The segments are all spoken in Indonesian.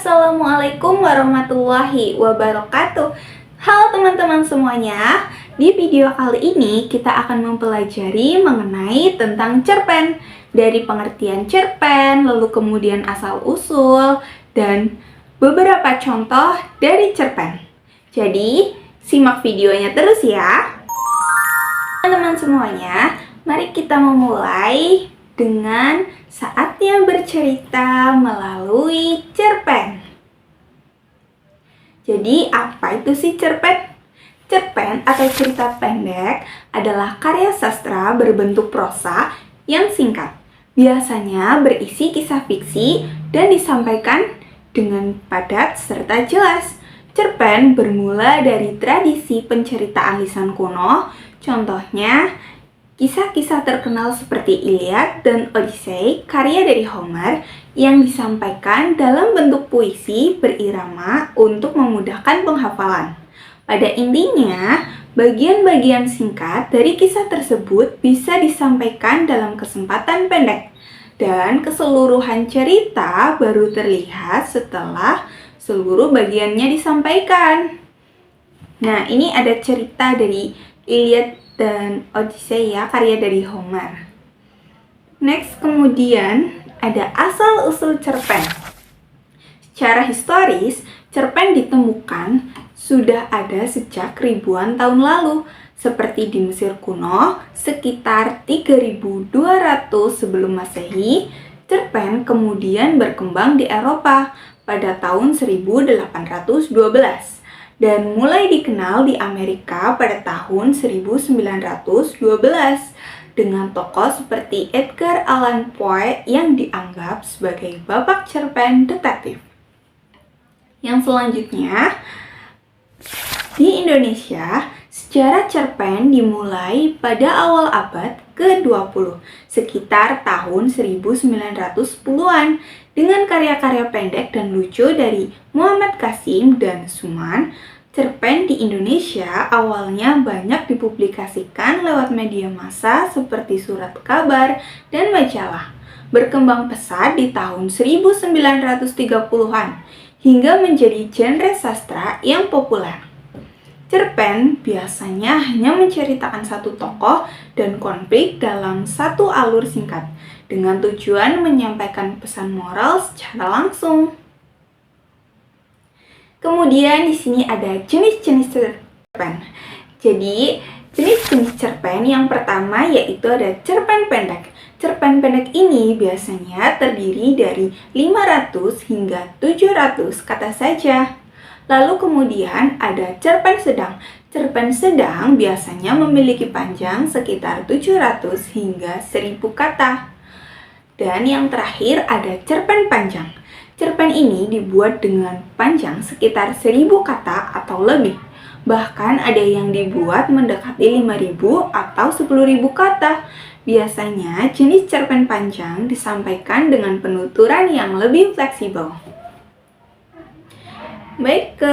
Assalamualaikum warahmatullahi wabarakatuh. Halo teman-teman semuanya. Di video kali ini kita akan mempelajari mengenai tentang cerpen. Dari pengertian cerpen, lalu kemudian asal-usul, dan beberapa contoh dari cerpen. Jadi, simak videonya terus ya. Teman-teman semuanya, mari kita memulai dengan saatnya bercerita melalui cerpen. Jadi, apa itu sih cerpen? Cerpen atau cerita pendek adalah karya sastra berbentuk prosa yang singkat. Biasanya berisi kisah fiksi dan disampaikan dengan padat serta jelas. Cerpen bermula dari tradisi penceritaan lisan kuno, contohnya kisah-kisah terkenal seperti Iliad dan Odyssey, karya dari Homer, yang disampaikan dalam bentuk puisi berirama untuk memudahkan penghafalan. Pada intinya, bagian-bagian singkat dari kisah tersebut bisa disampaikan dalam kesempatan pendek, dan keseluruhan cerita baru terlihat setelah seluruh bagiannya disampaikan. Nah, ini ada cerita dari Iliad dan Odyssey ya, karya dari Homer. Next, kemudian ada asal-usul cerpen. Secara historis, cerpen ditemukan sudah ada sejak ribuan tahun lalu, seperti di Mesir kuno sekitar 3200 sebelum Masehi. Cerpen kemudian berkembang di Eropa pada tahun 1812. Dan mulai dikenal di Amerika pada tahun 1912 dengan tokoh seperti Edgar Allan Poe yang dianggap sebagai bapak cerpen detektif. Yang selanjutnya, di Indonesia, sejarah cerpen dimulai pada awal abad ke-20, sekitar tahun 1910-an, dengan karya-karya pendek dan lucu dari Muhammad Qasim dan Suman. Cerpen di Indonesia awalnya banyak dipublikasikan lewat media massa seperti surat kabar dan majalah. Berkembang pesat di tahun 1930-an hingga menjadi genre sastra yang populer. Cerpen biasanya hanya menceritakan satu tokoh dan konflik dalam satu alur singkat, dengan tujuan menyampaikan pesan moral secara langsung. Kemudian di sini ada jenis-jenis cerpen. Jadi, jenis-jenis cerpen yang pertama yaitu ada cerpen pendek. Cerpen pendek ini biasanya terdiri dari 500 hingga 700 kata saja. Lalu kemudian ada cerpen sedang. Cerpen sedang biasanya memiliki panjang sekitar 700 hingga 1000 kata. Dan yang terakhir ada cerpen panjang. Cerpen ini dibuat dengan panjang sekitar 1000 kata atau lebih. Bahkan ada yang dibuat mendekati 5000 atau 10.000 kata. Biasanya jenis cerpen panjang disampaikan dengan penuturan yang lebih fleksibel. Baik, ke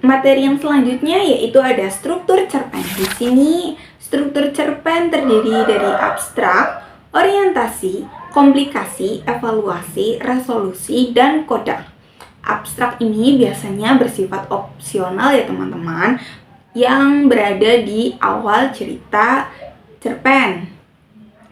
materi yang selanjutnya yaitu ada struktur cerpen. Di sini struktur cerpen terdiri dari abstrak, orientasi, komplikasi, evaluasi, resolusi, dan koda. Abstrak ini biasanya bersifat opsional ya teman-teman, yang berada di awal cerita cerpen.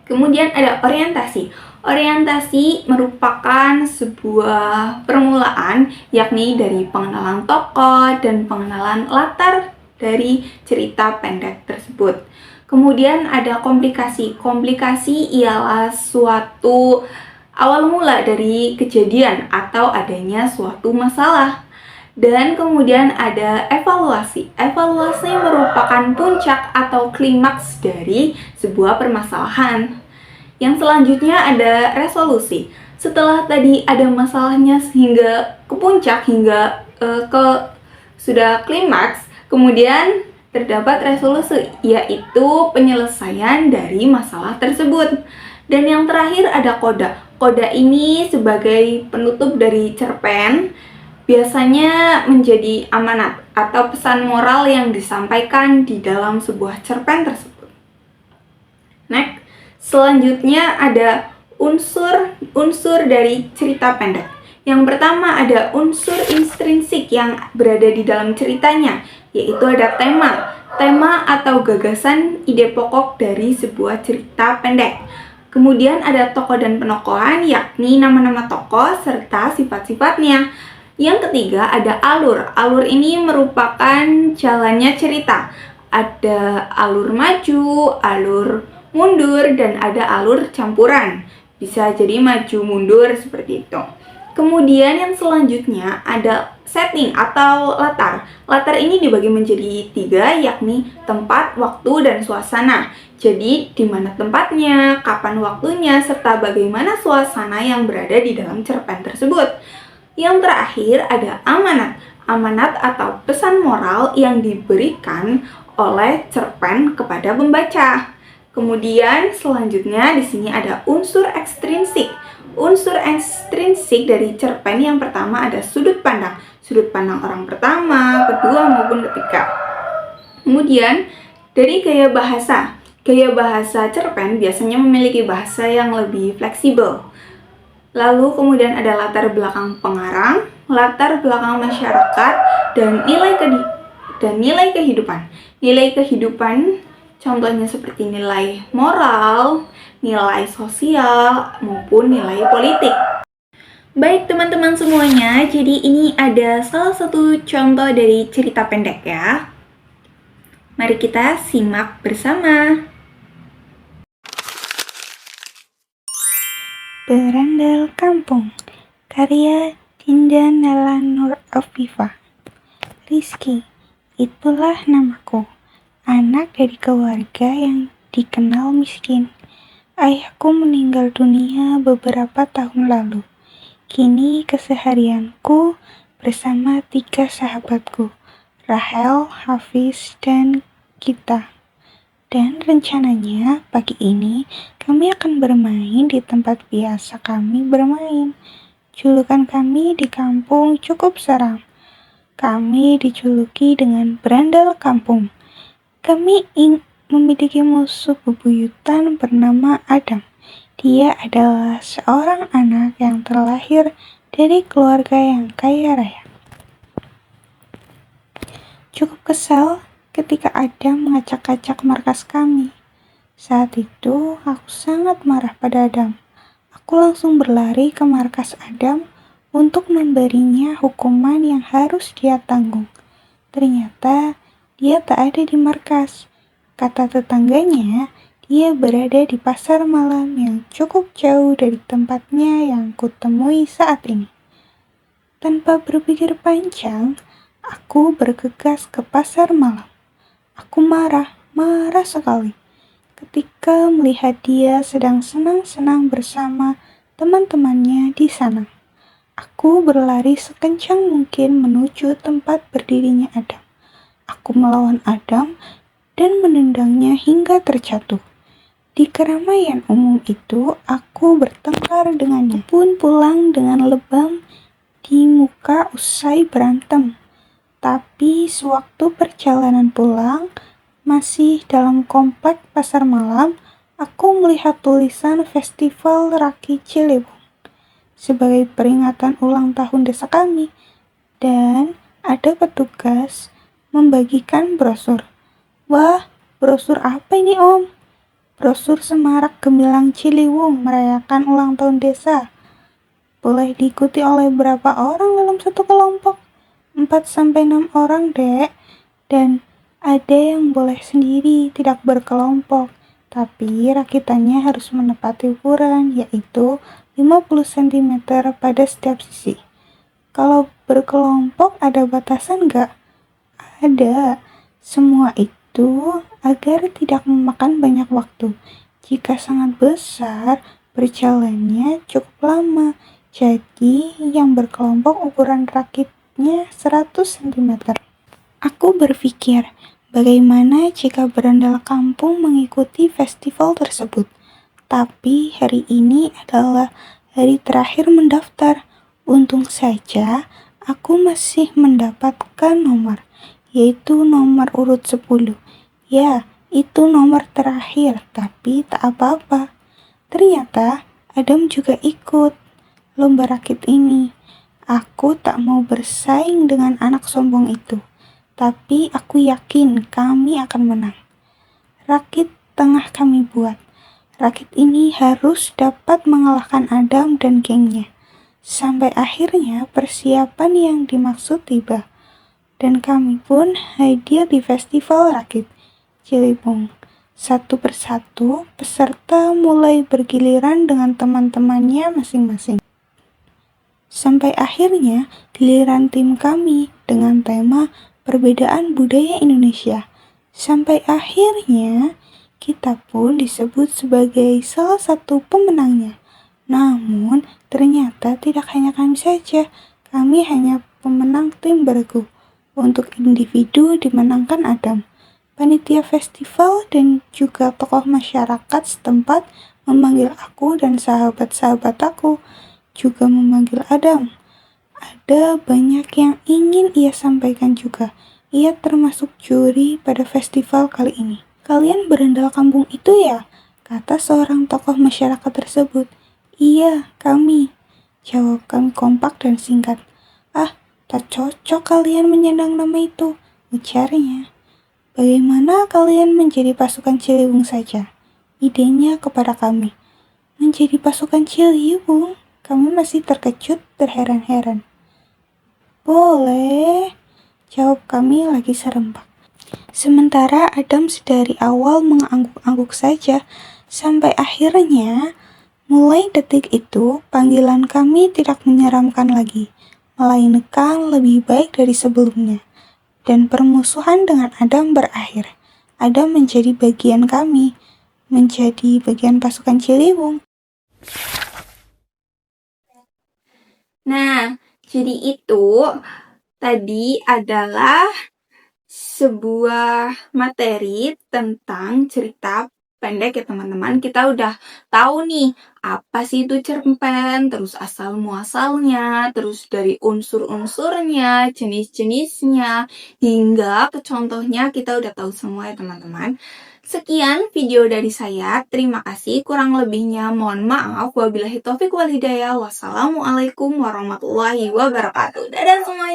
Kemudian ada orientasi. Orientasi merupakan sebuah permulaan, yakni dari pengenalan tokoh dan pengenalan latar dari cerita pendek tersebut. Kemudian ada komplikasi. Komplikasi ialah suatu awal mula dari kejadian atau adanya suatu masalah. Dan kemudian ada evaluasi. Evaluasi merupakan puncak atau klimaks dari sebuah permasalahan. Yang selanjutnya ada resolusi. Setelah tadi ada masalahnya hingga ke puncak, hingga sudah klimaks, kemudian terdapat resolusi, yaitu penyelesaian dari masalah tersebut. Dan yang terakhir ada koda. Koda ini sebagai penutup dari cerpen, biasanya menjadi amanat atau pesan moral yang disampaikan di dalam sebuah cerpen tersebut. Next, selanjutnya ada unsur dari cerita pendek. Yang pertama ada unsur intrinsik yang berada di dalam ceritanya, yaitu ada tema atau gagasan ide pokok dari sebuah cerita pendek. Kemudian ada tokoh dan penokohan, yakni nama-nama tokoh serta sifat-sifatnya. Yang ketiga ada alur. Alur ini merupakan jalannya cerita. Ada alur maju, alur mundur, dan ada alur campuran. Bisa jadi maju mundur seperti itu. Kemudian yang selanjutnya ada setting atau latar. Latar ini dibagi menjadi 3, yakni tempat, waktu, dan suasana. Jadi, di mana tempatnya, kapan waktunya, serta bagaimana suasana yang berada di dalam cerpen tersebut. Yang terakhir ada amanat. Amanat atau pesan moral yang diberikan oleh cerpen kepada pembaca. Kemudian selanjutnya di sini ada unsur ekstrinsik. Unsur ekstrinsik dari cerpen yang pertama ada sudut pandang. Sudut pandang orang pertama, kedua, maupun ketiga. Kemudian dari gaya bahasa. Gaya bahasa cerpen biasanya memiliki bahasa yang lebih fleksibel. Lalu kemudian ada latar belakang pengarang, latar belakang masyarakat, dan nilai kehidupan. Nilai kehidupan contohnya seperti nilai moral, nilai sosial, maupun nilai politik. Baik teman-teman semuanya, jadi ini ada salah satu contoh dari cerita pendek ya. Mari kita simak bersama. Berandal Kampung, karya Dinda Nela Nur Afifa. Rizky, itulah namaku. Anak dari keluarga yang dikenal miskin. Ayahku meninggal dunia beberapa tahun lalu. Kini keseharianku bersama 3 sahabatku, Rahel, Hafiz, dan Gita. Dan rencananya pagi ini kami akan bermain di tempat biasa kami bermain. Julukan kami di kampung cukup seram. Kami dijuluki dengan berandal kampung. Kami memiliki musuh bebuyutan bernama Adam. Dia adalah seorang anak yang terlahir dari keluarga yang kaya raya. Cukup kesal ketika Adam mengacak-acak markas kami. Saat itu, aku sangat marah pada Adam. Aku langsung berlari ke markas Adam untuk memberinya hukuman yang harus dia tanggung. Ternyata, dia tak ada di markas. Kata tetangganya, dia berada di pasar malam yang cukup jauh dari tempatnya yang kutemui saat ini. Tanpa berpikir panjang, aku bergegas ke pasar malam. Aku marah sekali ketika melihat dia sedang senang-senang bersama teman-temannya di sana. Aku berlari sekencang mungkin menuju tempat berdirinya Adam. Aku melawan Adam dan menendangnya hingga terjatuh. Di keramaian umum itu, aku bertengkar dengannya. Aku pun pulang dengan lebam di muka usai berantem. Tapi sewaktu perjalanan pulang, masih dalam komplek pasar malam, aku melihat tulisan Festival Raki Ciliwung sebagai peringatan ulang tahun desa kami. Dan ada petugas membagikan brosur. Wah, brosur apa ini Om? Brosur Semarak Gemilang Ciliwung merayakan ulang tahun desa. Boleh diikuti oleh berapa orang dalam satu kelompok? 4-6 orang, Dek. Dan ada yang boleh sendiri, tidak berkelompok. Tapi rakitannya harus menepati ukuran, yaitu 50 cm pada setiap sisi. Kalau berkelompok ada batasan nggak? Ada. Semua itu agar tidak memakan banyak waktu. Jika sangat besar, berjalannya cukup lama. Jadi yang berkelompok ukuran rakitnya 100 cm. Aku berpikir, bagaimana jika berandal kampung mengikuti festival tersebut? Tapi hari ini adalah hari terakhir mendaftar. Untung saja aku masih mendapatkan nomor, yaitu nomor urut 10. Ya, itu nomor terakhir, tapi tak apa-apa. Ternyata Adam juga ikut. lomba rakit ini. Aku tak mau bersaing dengan anak sombong itu, tapi aku yakin kami akan menang. Rakit tengah kami buat. Rakit ini harus dapat mengalahkan Adam dan gengnya. Sampai akhirnya persiapan yang dimaksud tiba. Dan kami pun hadir di festival rakit Ciliwung. Satu persatu, peserta mulai bergiliran dengan teman-temannya masing-masing. Sampai akhirnya giliran tim kami dengan tema perbedaan budaya Indonesia. Sampai akhirnya kita pun disebut sebagai salah satu pemenangnya. Namun ternyata tidak hanya kami saja, kami hanya pemenang tim bergu. Untuk individu dimenangkan Adam. Panitia festival dan juga tokoh masyarakat setempat memanggil aku dan sahabat-sahabat aku juga memanggil Adam. Ada banyak yang ingin ia sampaikan juga. Ia termasuk juri pada festival kali ini. Kalian berandal kampung itu ya? Kata seorang tokoh masyarakat tersebut. Iya, kami. Jawab kami kompak dan singkat. Ah, tak cocok kalian menyandang nama itu, ujarnya. Bagaimana kalian menjadi pasukan Ciliwung saja? Idenya kepada kami. Menjadi pasukan Ciliwung? Kami masih terkejut terheran-heran. Boleh, jawab kami lagi serempak. Sementara Adam sedari awal mengangguk-angguk saja, sampai akhirnya, mulai detik itu, panggilan kami tidak menyeramkan lagi, melainkan lebih baik dari sebelumnya. Dan permusuhan dengan Adam berakhir. Adam menjadi bagian kami, menjadi bagian pasukan Ciliwung. Nah, jadi itu tadi adalah sebuah materi tentang cerita pendek ya teman-teman. Kita udah tahu nih apa sih itu cerpen, terus asal muasalnya, terus dari unsur-unsurnya, jenis-jenisnya, hingga ke contohnya kita udah tahu semua ya teman-teman. Sekian video dari saya, terima kasih. Kurang lebihnya mohon maaf. Wabillahi taufiq wal hidayah. Wassalamualaikum warahmatullahi wabarakatuh. Dadah semuanya.